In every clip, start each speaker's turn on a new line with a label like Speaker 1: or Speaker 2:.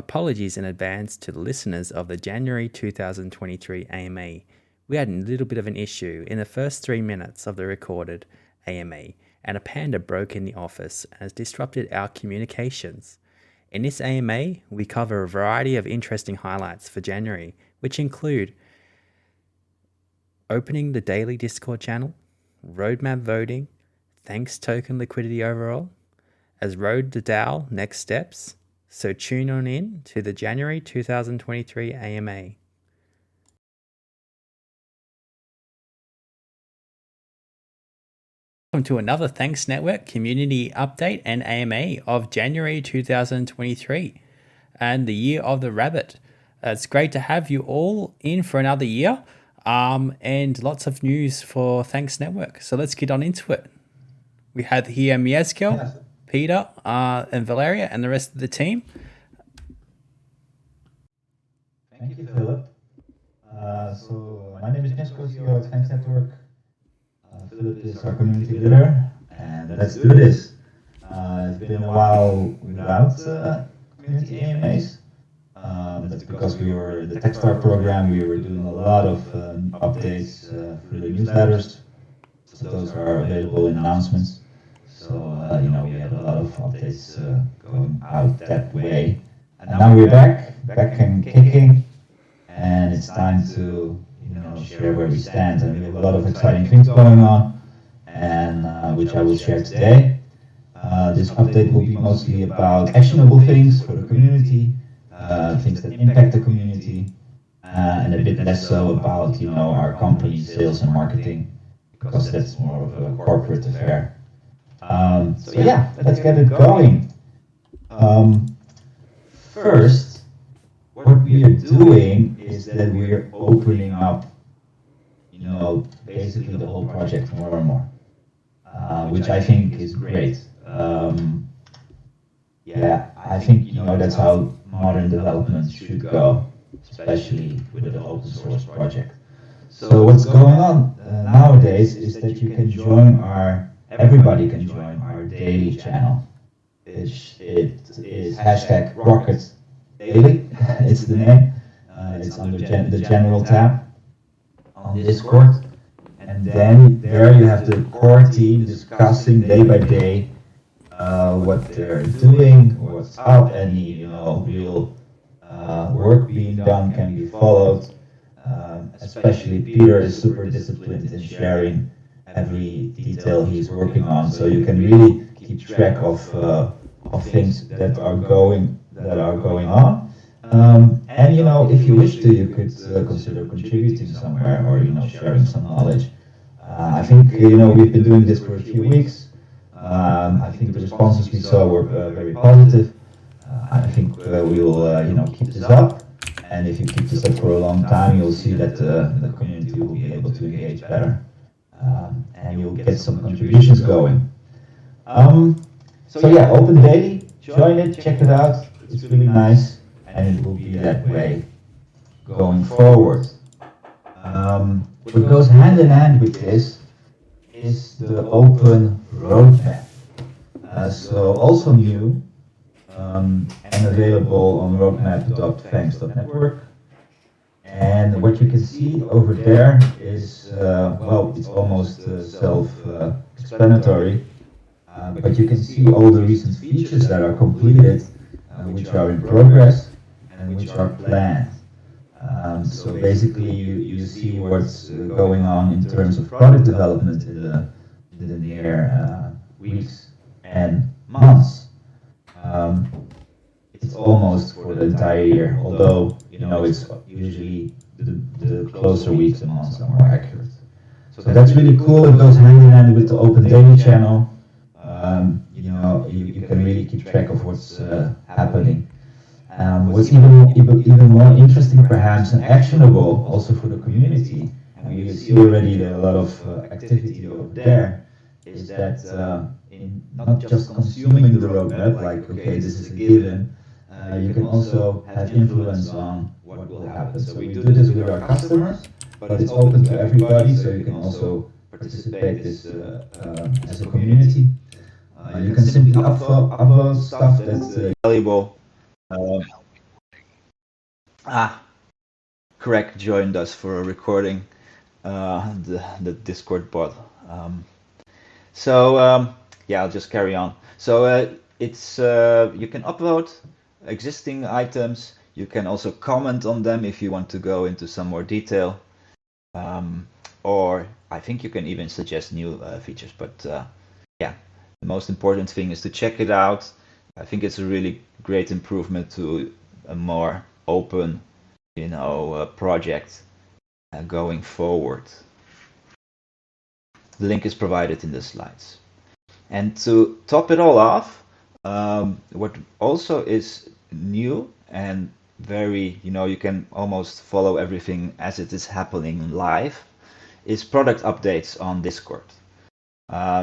Speaker 1: Apologies in advance to the listeners of the January 2023 AMA. We had a little bit of an issue in the first 3 minutes of the recorded AMA, and a panda broke in the office and has disrupted our communications. In this AMA, we cover a variety of interesting highlights for January, which include opening the daily Discord channel, roadmap voting, thanks token liquidity overall, as road to DAO next steps. So tune on in to the January 2023 AMA. Welcome to another THX Network community update and AMA of January 2023 and the year of the rabbit. It's great to have you all in for another year and lots of news for THX Network. So let's get on into it. We have here Mieszko, Peter, and Valeria, and the rest of the team.
Speaker 2: Thank you, Philip. So my name is Mieszko, CEO at THX Network. Philip is our community leader, and let's do this. It's been a while without community AMAs. That's because we were in the Techstar program. We were doing a lot of updates through the newsletters. So those are available in announcements. So, we had a lot of updates going out that way. And now we're back and kicking. And it's time to, share where we stand. And we have a lot of exciting things going on, and which I will share today. This update will be mostly about actionable things for the community, things that impact the community, and a bit less so about, our company sales and marketing, because that's more of a corporate affair. So yeah, let's get it going. First, what we are doing is that we are opening up, basically the whole project more and more, which I think is great. I think, that's how modern development should go, especially with an open source project. So what's going on nowadays is that you can join everybody can join our daily channel. It is hashtag Rocket Daily, it's the name. It's under the general tab on Discord. And then there you have the core team discussing day by day what they're doing, what's up, any real work being done can be followed. Especially Peter is super disciplined in sharing every detail he's working on, so you can really keep track of things that are going on. And if you wish to, you could consider contributing somewhere or sharing some knowledge. I think we've been doing this for a few weeks. I think the responses we saw were very positive. I think we will keep this up, and if you keep this up for a long time, you'll see that the community will be able to engage better, and you'll get some contributions going. So yeah, open daily, join it, check it out. It's really nice, and it will be that way going forward. What goes hand in hand with this is the open roadmap. So also new and available on roadmap.thanks.network. And what you can see over there is, it's almost self-explanatory, but you can see all the recent features that are completed, which are in progress and which are planned. So basically you see what's going on in terms of product development in the near weeks and months. It's almost for the entire year, although it's usually the closer weeks and months are more accurate. So that's really cool. It goes hand in hand with the Open Daily channel. You can really keep track of what's happening. What's even more interesting, perhaps, and actionable also for the community, and we see already a lot of activity over there, is that in not just consuming the roadmap, like, okay, this is a given, you can also have influence on what will happen. So we do this with our customers, but it's open to everybody, so you can also participate this as a community. You can simply upload stuff that's valuable Ah, Craig joined us for a recording, the Discord bot. Um, yeah, I'll just carry on. It's you can upload existing items. You can also comment on them if you want to go into some more detail. Um, or I think you can even suggest new features. But yeah, the most important thing is to check it out. I think it's a really great improvement to a more open, project going forward. The link is provided in the slides. And to top it all off, what also is new and very, you can almost follow everything as it is happening live, is product updates on Discord.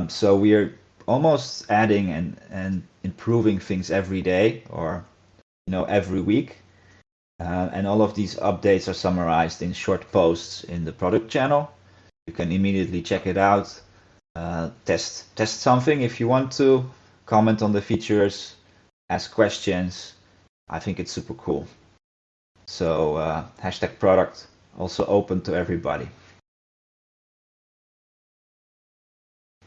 Speaker 2: So we are almost adding and improving things every day or every week. And all of these updates are summarized in short posts in the product channel. You can immediately check it out, test something if you want to, comment on the features, ask questions. I think it's super cool. So hashtag product also open to everybody.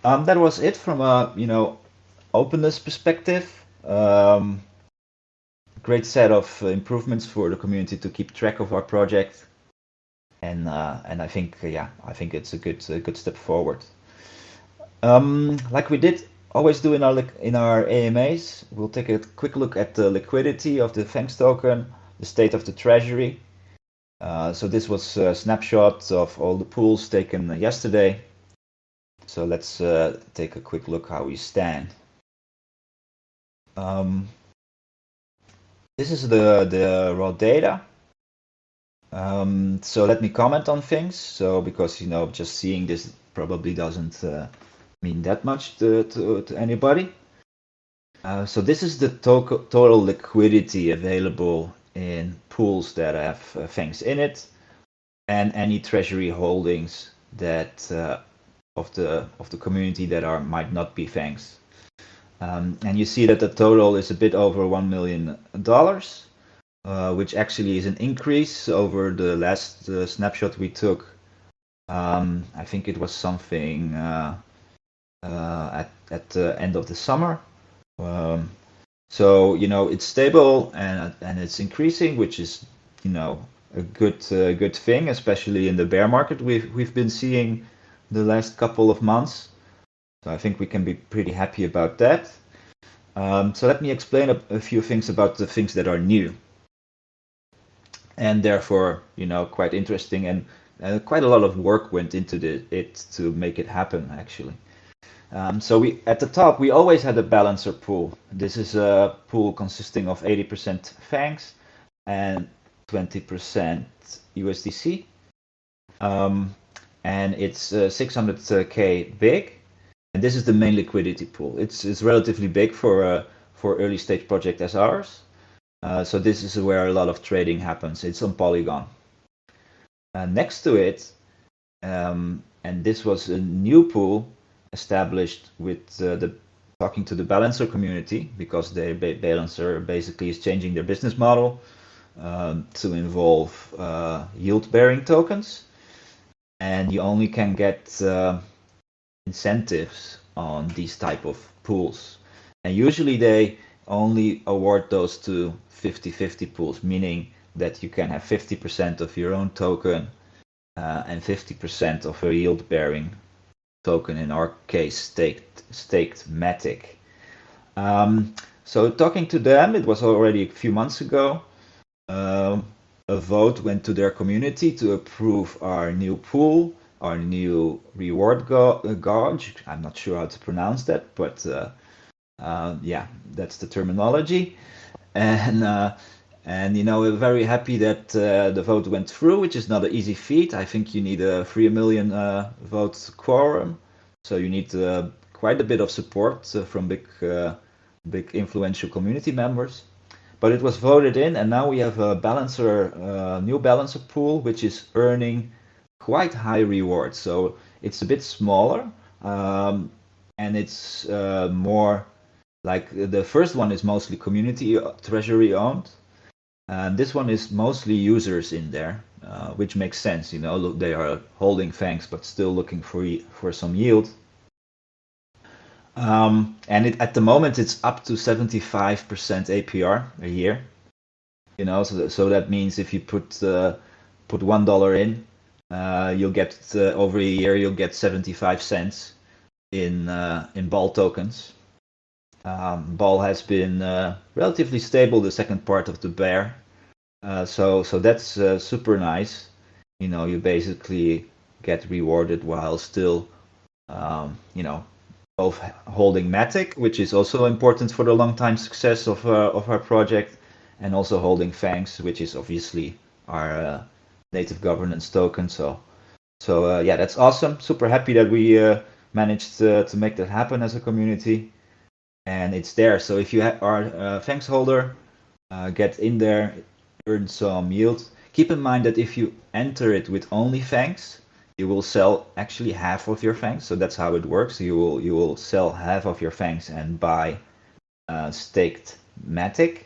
Speaker 2: That was it from a openness perspective. Great set of improvements for the community to keep track of our project, and I think I think it's a good step forward. Like we did always do in our AMAs, we'll take a quick look at the liquidity of the THX token, the state of the treasury. So this was snapshots of all the pools taken yesterday. So let's take a quick look how we stand. This is the raw data. So let me comment on things. So because just seeing this probably doesn't mean that much to anybody. So this is the total liquidity available in pools that have things in it, and any treasury holdings that of the community that might not be thanks. And you see that the total is a bit over $1 million, which actually is an increase over the last snapshot we took. I think it was something at the end of the summer. So it's stable and it's increasing, which is a good thing, especially in the bear market we've been seeing the last couple of months. So I think we can be pretty happy about that. So let me explain a few things about the things that are new, and therefore quite interesting, and quite a lot of work went into it to make it happen actually. So at the top we always had a balancer pool. This is a pool consisting of 80% FANGs and 20% USDC, and it's 600k big, and this is the main liquidity pool. It's relatively big for early stage project as ours. So this is where a lot of trading happens. It's on Polygon. Next to it, and this was a new pool established with talking to the balancer community, because the balancer basically is changing their business model to involve yield-bearing tokens, and you only can get incentives on these type of pools, and usually they only award those to 50-50 pools, meaning that you can have 50% of your own token and 50% of a yield-bearing token, in our case staked Matic. So talking to them, it was already a few months ago. A vote went to their community to approve our new pool, our new reward gauge. I'm not sure how to pronounce that, but yeah, that's the terminology. And we're very happy that the vote went through, which is not an easy feat. I think you need a 3 million vote quorum, so you need quite a bit of support from big influential community members. But it was voted in, and now we have a new balancer pool, which is earning quite high rewards. So it's a bit smaller, and it's more like the first one is mostly community treasury owned, This one is mostly users in there, which makes sense. Look, they are holding FANGs but still looking for some yield. And at the moment it's up to 75% APR a year. So that means if you put $1 in, you'll get over a year you'll get 75 cents in BAL tokens. BAL has been relatively stable the second part of the bear, so that's super nice. You basically get rewarded while still both holding Matic, which is also important for the long-time success of our project, and also holding FANGs, which is obviously our native governance token. So yeah, that's awesome. Super happy that we managed to make that happen as a community, and it's there. So if you are a FANGs holder, get in there, earn some yield. Keep in mind that if you enter it with only FANGs, you will sell actually half of your FANGs. So that's how it works. You will sell half of your FANGs and buy staked Matic,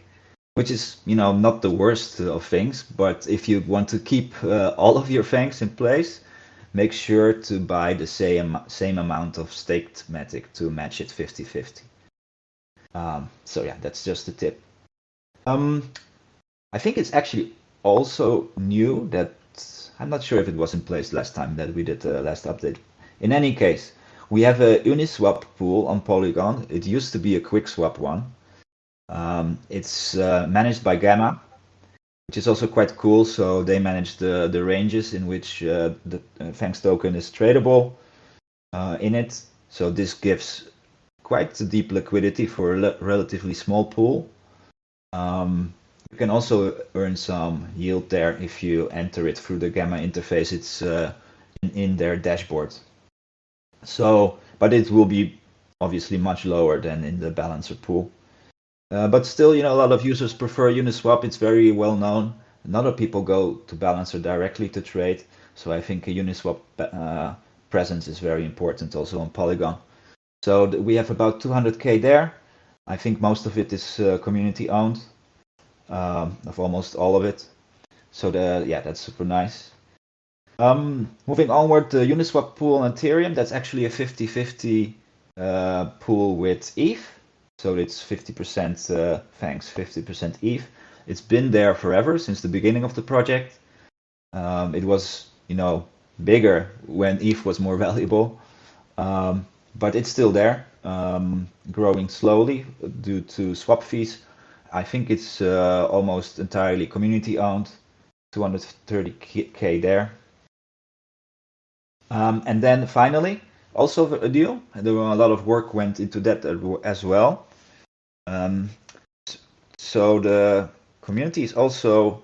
Speaker 2: which is not the worst of things. But if you want to keep all of your FANGs in place, make sure to buy the same amount of staked Matic to match it 50-50. So yeah, that's just a tip. I think it's actually also new that I'm not sure if it was in place last time that we did the last update. In any case, we have a Uniswap pool on Polygon. It used to be a QuickSwap one. It's managed by Gamma, which is also quite cool. So they manage the ranges in which the FANGs token is tradable in it. So this gives quite deep liquidity for a relatively small pool. You can also earn some yield there if you enter it through the Gamma interface. It's in their dashboard. So, but it will be obviously much lower than in the balancer pool. But still, a lot of users prefer Uniswap. It's very well known. And other people go to balancer directly to trade. So I think a Uniswap presence is very important also on Polygon. So we have about 200K there. I think most of it is community owned. Of almost all of it. So yeah, that's super nice. Moving onward, the Uniswap pool on Ethereum, that's actually a 50-50 pool with ETH. So it's 50% FANGs, 50% ETH. It's been there forever, since the beginning of the project. It was, bigger when ETH was more valuable. But it's still there, growing slowly due to swap fees. I think it's almost entirely community owned, 230K there. And then finally, also a deal. There were a lot of work went into that as well. So the community is also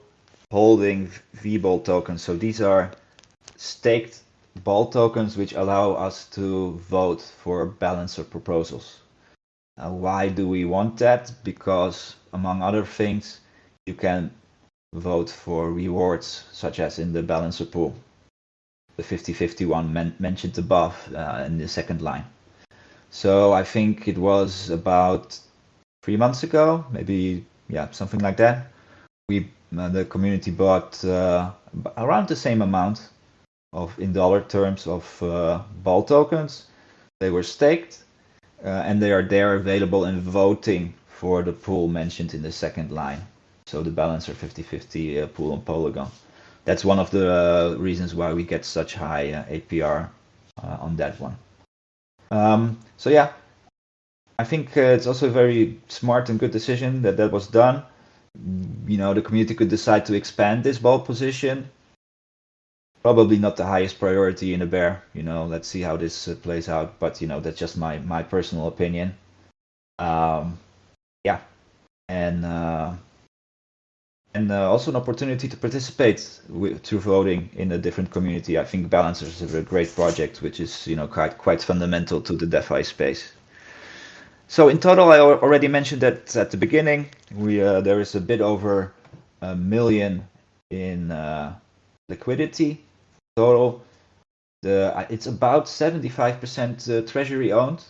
Speaker 2: holding VBAL tokens. So these are staked BAL tokens which allow us to vote for balancer proposals. Why do we want that? Because among other things, you can vote for rewards, such as in the balancer pool, the 50-50 one mentioned above in the second line. So I think it was about 3 months ago, maybe, yeah, something like that. The community bought around the same amount in dollar terms of BAL tokens. They were staked. And they are there available and voting for the pool mentioned in the second line. So the balancer 50-50 pool on Polygon. That's one of the reasons why we get such high APR on that one. So yeah, I think it's also a very smart and good decision that was done. The community could decide to expand this BAL position. Probably not the highest priority in a bear. Let's see how this plays out. But that's just my personal opinion. Yeah, and also an opportunity to participate through voting in a different community. I think Balancers is a great project, which is quite fundamental to the DeFi space. So in total, I already mentioned that at the beginning, there is a bit over $1 million in liquidity total. It's about 75% treasury owned,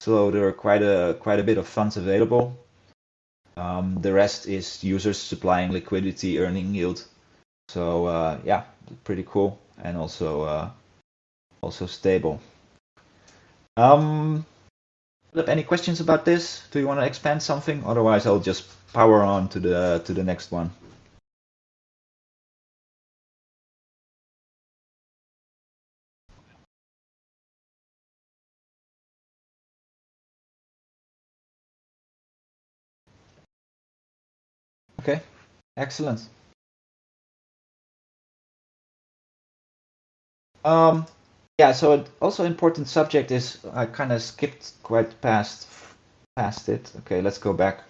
Speaker 2: so there are quite a bit of funds available. The rest is users supplying liquidity, earning yield. So yeah, pretty cool and also stable. Philip, any questions about this? Do you want to expand something? Otherwise, I'll just power on to the next one. Okay, excellent. Yeah, so also important subject is I kind of skipped quite past it. Okay, let's go back.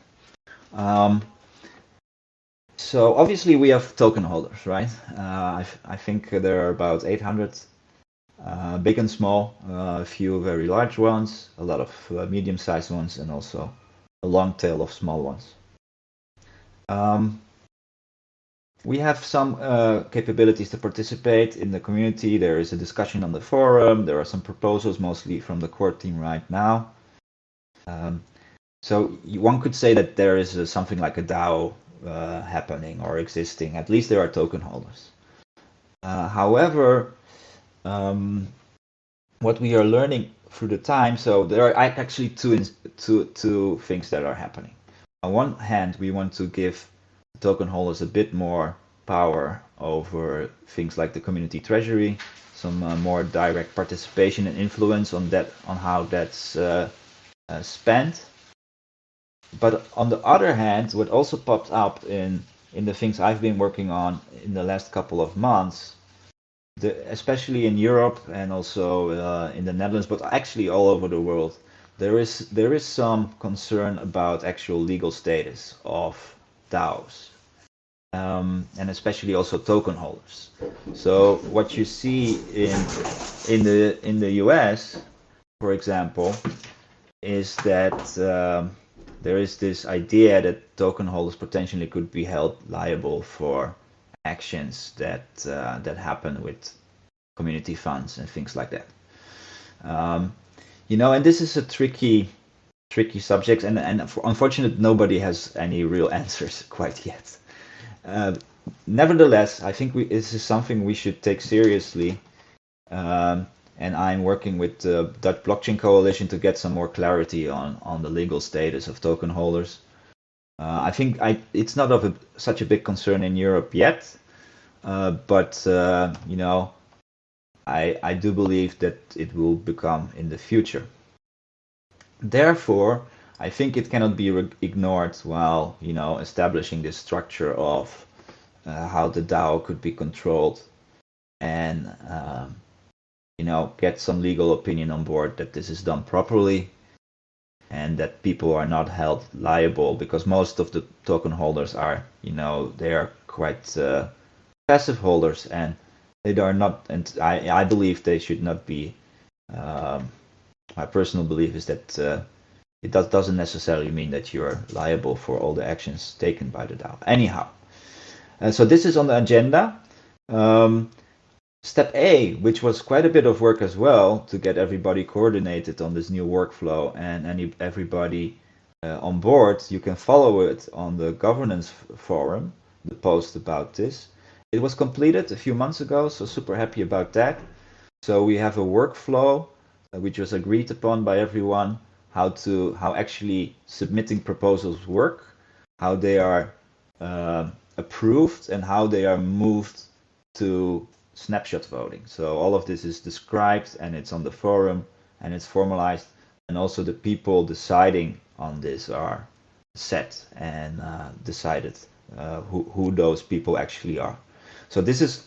Speaker 2: So obviously we have token holders, right? I think there are about 800 big and small, a few very large ones, a lot of medium-sized ones, and also a long tail of small ones. We have some capabilities to participate in the community. There is a discussion on the forum. There are some proposals, mostly from the core team right now. So one could say that there is something like a DAO happening or existing. At least there are token holders. However, what we are learning through the time, so there are actually two things that are happening. On one hand, we want to give token holders a bit more power over things like the community treasury, some more direct participation and influence on how that's spent. But on the other hand, what also popped up in the things I've been working on in the last couple of months, especially in Europe and also in the Netherlands, but actually all over the world, there is some concern about actual legal status of DAOs, and especially also token holders. So what you see in the US, for example, is that there is this idea that token holders potentially could be held liable for actions that happen with community funds and things like that. And this is a tricky subject, and unfortunately, nobody has any real answers quite yet. Nevertheless, I think this is something we should take seriously. And I'm working with the Dutch Blockchain Coalition to get some more clarity on the legal status of token holders. I think it's not of such a big concern in Europe yet, but I do believe that it will become in the future. Therefore, I think it cannot be ignored while establishing this structure of how the DAO could be controlled and get some legal opinion on board that this is done properly and that people are not held liable, because most of the token holders are, they are quite passive holders, and they are not, and I believe they should not be. My personal belief is that it doesn't necessarily mean that you're liable for all the actions taken by the DAO. Anyhow, so this is on the agenda. Step A, which was quite a bit of work as well to get everybody coordinated on this new workflow and everybody on board. You can follow it on the governance forum, the post about this. It was completed a few months ago, so super happy about that. So we have a workflow which was agreed upon by everyone, how actually submitting proposals work, how they are approved, and how they are moved to snapshot voting. So all of this is described, and it's on the forum, and it's formalized, and also the people deciding on this are set and decided who those people actually are. So this is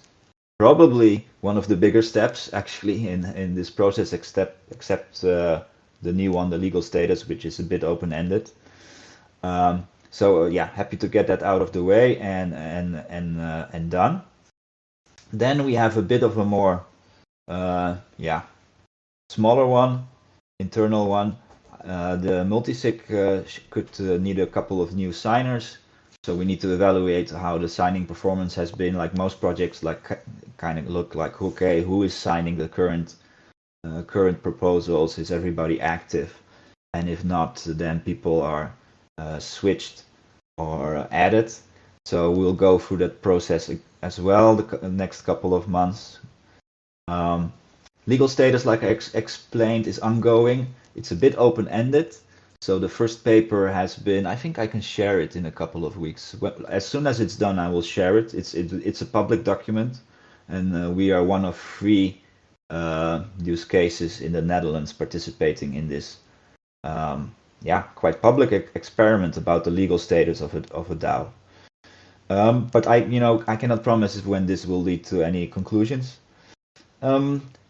Speaker 2: probably one of the bigger steps actually in this process, except the new one, the legal status, which is a bit open-ended. So yeah, happy to get that out of the way and done. Then we have a bit of a more smaller one, internal one. The multisig could need a couple of new signers. So we need to evaluate how the signing performance has been. Like most projects, kind of look like, okay, who is signing the current proposals? Is everybody active? And if not, then people are switched or added. So we'll go through that process as well the next couple of months. Legal status, like I explained, is ongoing. It's a bit open-ended. So the first paper has been, I think I can share it in a couple of weeks. As soon as it's done, I will share it. It's a public document, and we are one of 3 use cases in the Netherlands participating in this, quite public experiment about the legal status of a DAO. But I cannot promise when this will lead to any conclusions.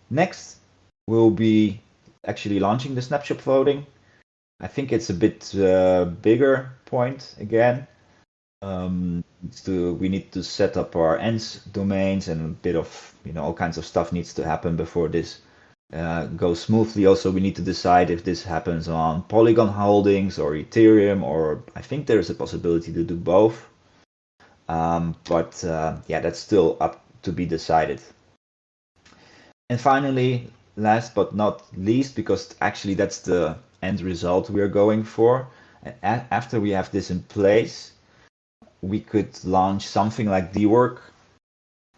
Speaker 2: Next, we'll be actually launching the snapshot voting. I think it's a bit bigger point again. We need to set up our ends domains, and a bit of all kinds of stuff needs to happen before this goes smoothly. Also, we need to decide if this happens on Polygon holdings or Ethereum, or I think there's a possibility to do both. But that's still up to be decided. And finally, last but not least, because actually that's the end result we are going for, after we have this in place, we could launch something like DWork.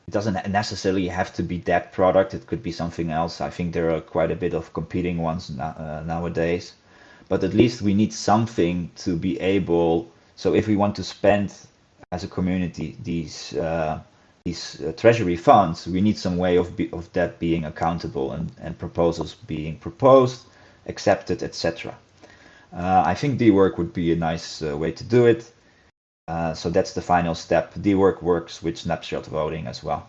Speaker 2: It doesn't necessarily have to be that product. It could be something else. I think there are quite a bit of competing ones nowadays. But at least we need something to be able. So if we want to spend as a community these treasury funds, we need some way of that being accountable and proposals being proposed, accepted, etc. I think DWork would be a nice way to do it. So that's the final step. DWork works with snapshot voting as well.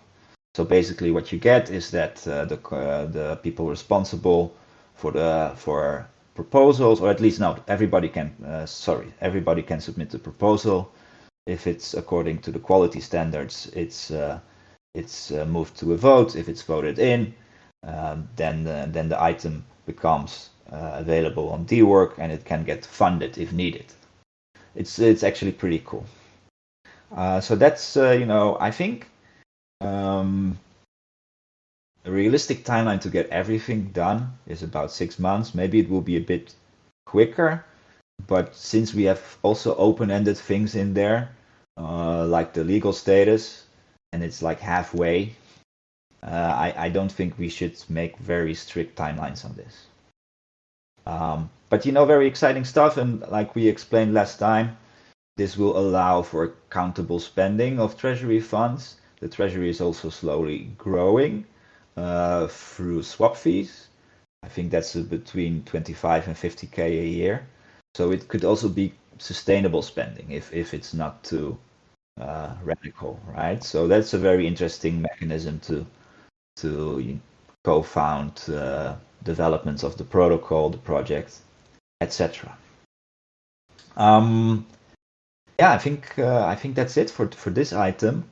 Speaker 2: So basically what you get is that the people responsible for proposals, or at least not everybody can submit the proposal. If it's according to the quality standards, it's moved to a vote. If it's voted in, then the item becomes available on DWork, and it can get funded if needed. It's actually pretty cool. So that's I think a realistic timeline to get everything done is about 6 months. Maybe it will be a bit quicker, but since we have also open-ended things in there, like the legal status, and it's like halfway, I don't think we should make very strict timelines on this. But very exciting stuff, and like we explained last time, this will allow for accountable spending of treasury funds. The treasury is also slowly growing through swap fees. I think that's between 25 and 50K a year. So it could also be sustainable spending if it's not too radical, right? So that's a very interesting mechanism to co-found developments of the protocol, the project, etc. I think that's it for this item.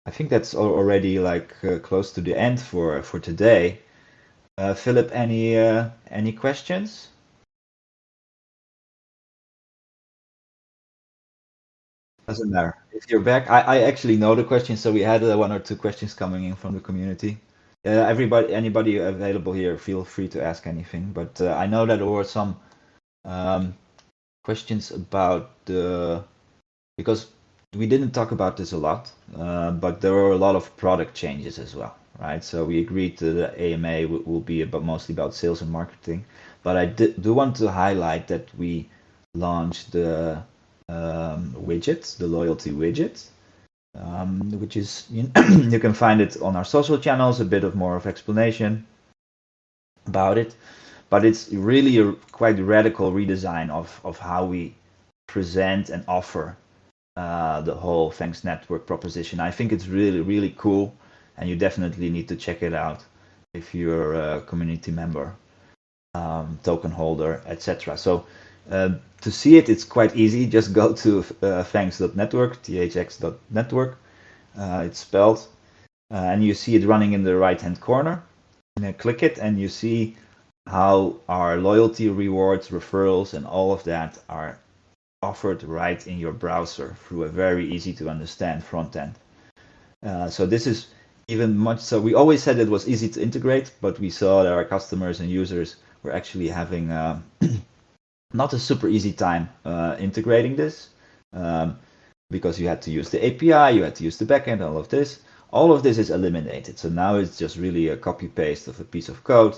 Speaker 2: I think that's already like close to the end for today. Philip, any questions? Doesn't matter. If you're back, I actually know the questions, so we had 1 or 2 questions coming in from the community. Anybody available here, feel free to ask anything. But I know that there were some questions about because we didn't talk about this a lot, but there were a lot of product changes as well, right? So we agreed that the AMA will be mostly about sales and marketing. But I do want to highlight that we launched the widget, the loyalty widget, which is you can find it on our social channels, a bit of more of explanation about it, but it's really a quite radical redesign of how we present and offer the whole THX Network proposition. I think it's really cool, and you definitely need to check it out if you're a community member, token holder, etc. So to see it, it's quite easy. Just go to THX.network, THX.network. It's spelled, and you see it running in the right-hand corner. And then click it, and you see how our loyalty rewards, referrals, and all of that are offered right in your browser through a very easy to understand front end. So this is even much so. We always said it was easy to integrate, but we saw that our customers and users were actually having not a super easy time integrating this. because you had to use the API, you had to use the backend, all of this. All of this is eliminated. So now it's just really a copy paste of a piece of code.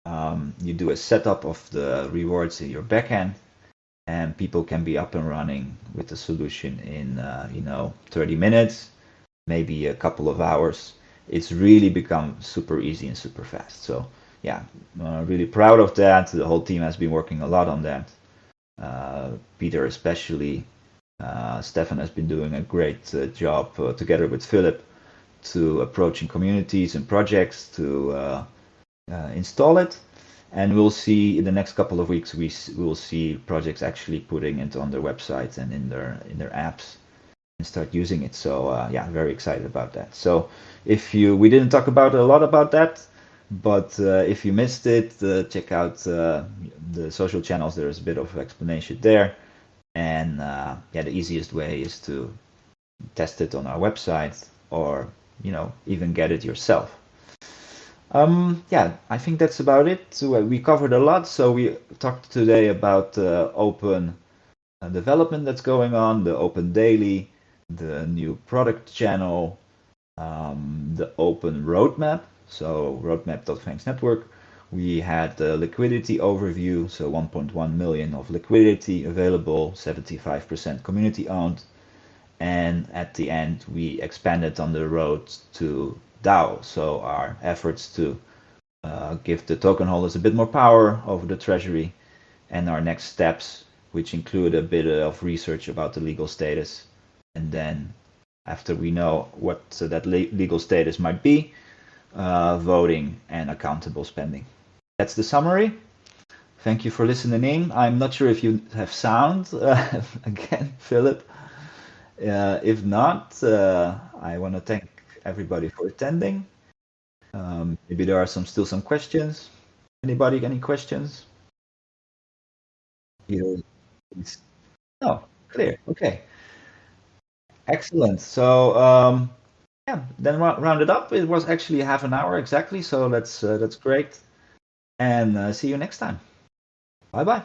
Speaker 2: You do a setup of the rewards in your backend, and people can be up and running with the solution in 30 minutes, maybe a couple of hours. It's really become super easy and super fast. So yeah, really proud of that. The whole team has been working a lot on that. Peter especially. Stefan has been doing a great job together with Philip to approaching communities and projects to install it. And we'll see in the next couple of weeks, we will see projects actually putting it on their websites and in their apps and start using it. So yeah, very excited about that. So we didn't talk about a lot about that, but if you missed it, check out the social channels. There's a bit of explanation there. And yeah, the easiest way is to test it on our website, or even get it yourself. Yeah, I think that's about it. So we covered a lot. So we talked today about open development that's going on, the open daily, the new product channel, the open roadmap. So roadmap.THX Network. We had the liquidity overview, so 1.1 million of liquidity available, 75% community owned. And at the end, we expanded on the road to DAO. So our efforts to give the token holders a bit more power over the treasury, and our next steps, which include a bit of research about the legal status. And then after we know what that legal status might be, voting and accountable spending. That's the summary. Thank you for listening in. I'm not sure if you have sound again, Philip. If not, I want to thank everybody for attending. Maybe there are still some questions. Anybody, any questions? Oh, clear. Okay, excellent. So yeah, then round it up. It was actually half an hour exactly, so that's great. And see you next time. Bye bye.